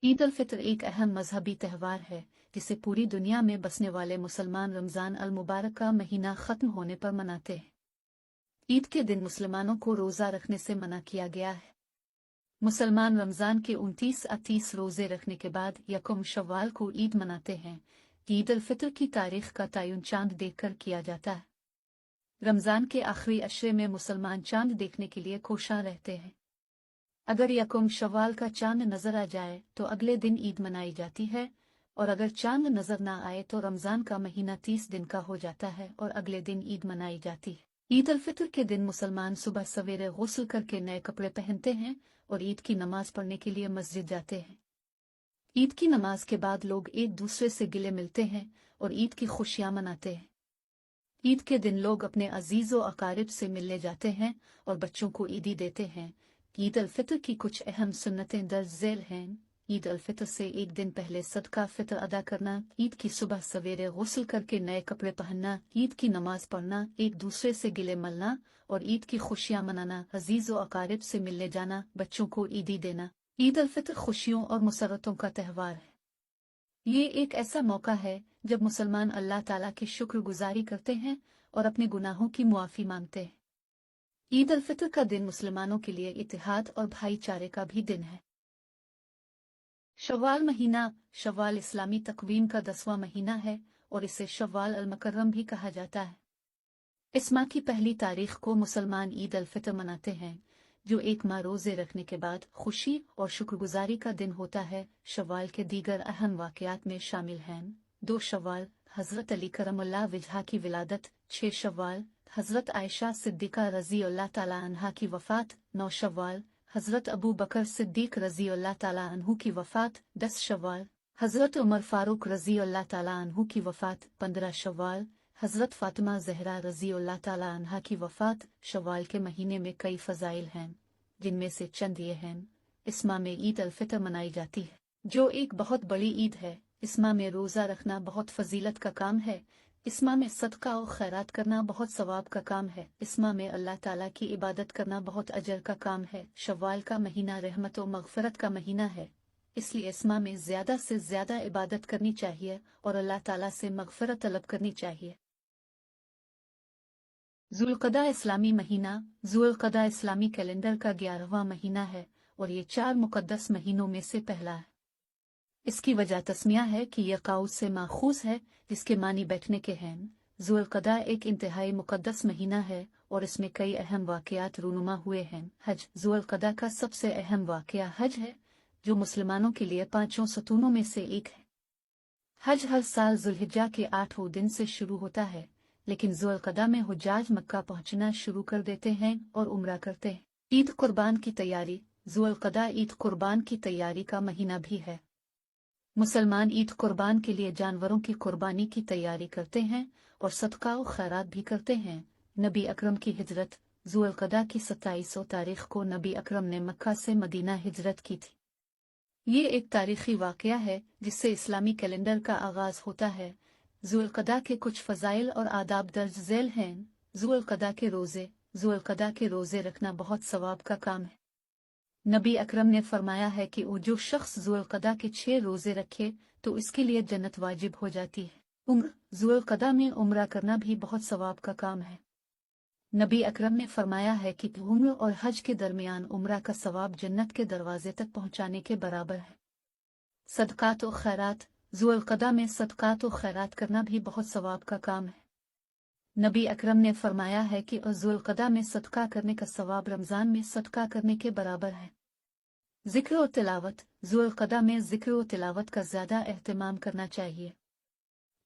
ईद उल फितर एक अहम मजहबी त्यौहार है जिसे पूरी दुनिया में बसने वाले मुसलमान रमज़ान अल मुबारक का महीना ख़त्म होने पर मनाते हैं। ईद के दिन मुसलमानों को रोज़ा रखने से मना किया गया है। मुसलमान रमज़ान के 29 रोज़े रखने के बाद यकम शव्वाल को ईद मनाते हैं। ईद उल फितर की तारीख का तयन चांद देखकर किया जाता है। रमज़ान के आखिरी अशरे में मुसलमान चांद देखने के लिए कोशां रहते हैं। अगर यकम शव्वाल का चांद नजर आ जाए तो अगले दिन ईद मनाई जाती है, और अगर चांद नजर ना आए तो रमजान का महीना 30 दिन का हो जाता है और अगले दिन ईद मनाई जाती है। ईद उल फितर के दिन मुसलमान सुबह सवेरे गुस्ल करके नए कपड़े पहनते हैं और ईद की नमाज पढ़ने के लिए मस्जिद जाते हैं। ईद की नमाज के बाद लोग एक दूसरे से गिले मिलते हैं और ईद की खुशियां मनाते हैं। ईद के दिन लोग अपने अजीज व अकारिब से मिलने जाते हैं और बच्चों को ईदी देते हैं। ईद उल फितर की कुछ अहम सुन्नतें दर्ज झेल हैं। ईद उल फितर से एक दिन पहले सदका फितर अदा करना, ईद की सुबह सवेरे गुस्ल करके नए कपड़े पहनना, ईद की नमाज पढ़ना, एक दूसरे से गिले मिलना और ईद की खुशियां मनाना, अजीज व अकारिब से मिलने जाना, बच्चों को ईदी देना। ईद उल फितर खुशियों और मुसर्रतों का त्यौहार है। ये एक ऐसा मौका है जब मुसलमान अल्लाह ताला की शुक्रगुजारी करते हैं और अपने गुनाहों की मुआफ़ी मांगते हैं। ईद उल फितर का दिन मुसलमानों के लिए इत्तेहाद और भाईचारे का भी दिन है। शव्वाल महीना, शव्वाल इस्लामी तक़वीम का 10वां महीना है और इसे शव्वाल अल मुकर्रम भी कहा जाता है। इस माह की पहली तारीख को मुसलमान ईद उल फितर मनाते हैं, जो एक माह रोजे रखने के बाद खुशी और शुक्रगुजारी का दिन होता है। शव्वाल के दीगर अहम वाक़यात में शामिल हैं: 2 शव्वाल हज़रत अली करमुल्लाह वजहा की विलादत, 6 शव्वाल हज़रत आयशा सिद्दीक़ा रज़ी अल्लाह ताला अन्हा की वफ़ात, 9 शव्वाल हज़रत अबू बकर सिद्दीक़ रज़ी अल्लाह ताला अन्हु की वफ़ात, 10 शव्वाल हज़रत उमर फारूक रज़ी अल्लाह ताला अन्हु की वफ़ात, 15 शव्वाल हज़रत फ़ातिमा ज़हरा रज़ी अल्लाह ताला अन्हा की वफ़ात। शव्वाल के महीने में कई फ़ज़ाइल हैं, जिनमें से चंद ये हैं: इस माह में ईद उल फितर मनाई जाती है, जो एक बहुत बड़ी ईद है। इस माह में रोज़ा रखना बहुत फजीलत का काम है। इस माह में सदका और खैरात करना बहुत सवाब का काम है। इस माह में अल्लाह ताला की इबादत करना बहुत अजर का काम है। शव्वाल का महीना रहमत और मग़फ़िरत का महीना है, इसलिए इस माह में ज़्यादा से ज़्यादा इबादत करनी चाहिए और अल्लाह ताला से मग़फ़िरत तलब करनी चाहिए। ज़ुल्क़दा इस्लामी महीना, ज़ुल्क़दा इस्लामी कैलेंडर का 11वां महीना है और ये 4 मुक़द्दस महीनों में से पहला है। इसकी वजह तस्मिया है कि यह क़ाउस से माख़ूज़ है, जिसके मानी बैठने के हैं। ज़ुल्क़दा एक इंतहाई मुक़द्दस महीना है और इसमें कई अहम वाक़यात रूनुमा हुए हैं। हज, ज़ुल्क़दा का सबसे अहम वाक़या हज है, जो मुसलमानों के लिए 5 सतूनों में से एक है। हज हर साल ज़ुल्हिज्जा के 8वें दिन से शुरू होता है, लेकिन ज़ुल्क़दा में हुज्जाज मक्का पहुंचना शुरू कर देते हैं और उम्रा करते हैं। ईद कुर्बान की तैयारी, ज़ुल्क़दा ईद कुर्बान की तैयारी का महीना भी है। मुसलमान ईद कुर्बान के लिए जानवरों की कुर्बानी की तैयारी करते हैं और सदका और खैरात भी करते हैं। नबी अकरम की हिजरत, ज़ुल्क़दा की 27 तारीख को नबी अकरम ने मक्का से मदीना हिजरत की थी। ये एक तारीखी वाक़या है जिससे इस्लामी कैलेंडर का आगाज़ होता है। ज़ुल्क़दा के कुछ फ़ज़ाइल और आदाब दर्ज झेल हैं। ज़ुल्क़दा के रोज़े, ज़ुल्क़दा के रोज़े रखना बहुत सवाब का काम है। नबी अकरम ने फरमाया है कि जो शख्स ज़ुल्क़दा के 6 रोज़े रखे तो इसके लिए जन्नत वाजिब हो जाती है। उम्र, ज़ुल्क़दा में उम्रा करना भी बहुत सवाब का काम है। नबी अकरम ने फरमाया है कि उम्र और हज के दरमियान उम्रा का सवाब जन्नत के दरवाजे तक पहुंचाने के बराबर है। सदकात और खैरात, ज़ुल्क़दा में सदकात और खैरात करना भी बहुत सवाब का काम है। नबी अकरम ने फरमाया है कि ज़ुल्क़दा में सदका करने का सवाब रमज़ान में सदका करने के बराबर है। ज़िक्र और तिलावत, ज़ुल्क़दा में ज़िक्र और तिलावत का ज़्यादा एहतमाम करना चाहिए।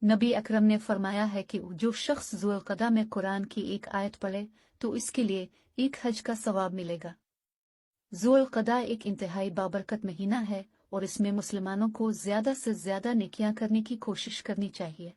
नबी अकरम ने फरमाया है कि जो शख्स ज़ुल्क़दा में कुरान की एक आयत पढ़े तो इसके लिए एक हज का सवाब मिलेगा। ज़ुल्क़दा एक इंतहाई बाबरकत महीना है और इसमें मुसलमानों को ज़्यादा से ज़्यादा नेकियां करने की कोशिश करनी चाहिए।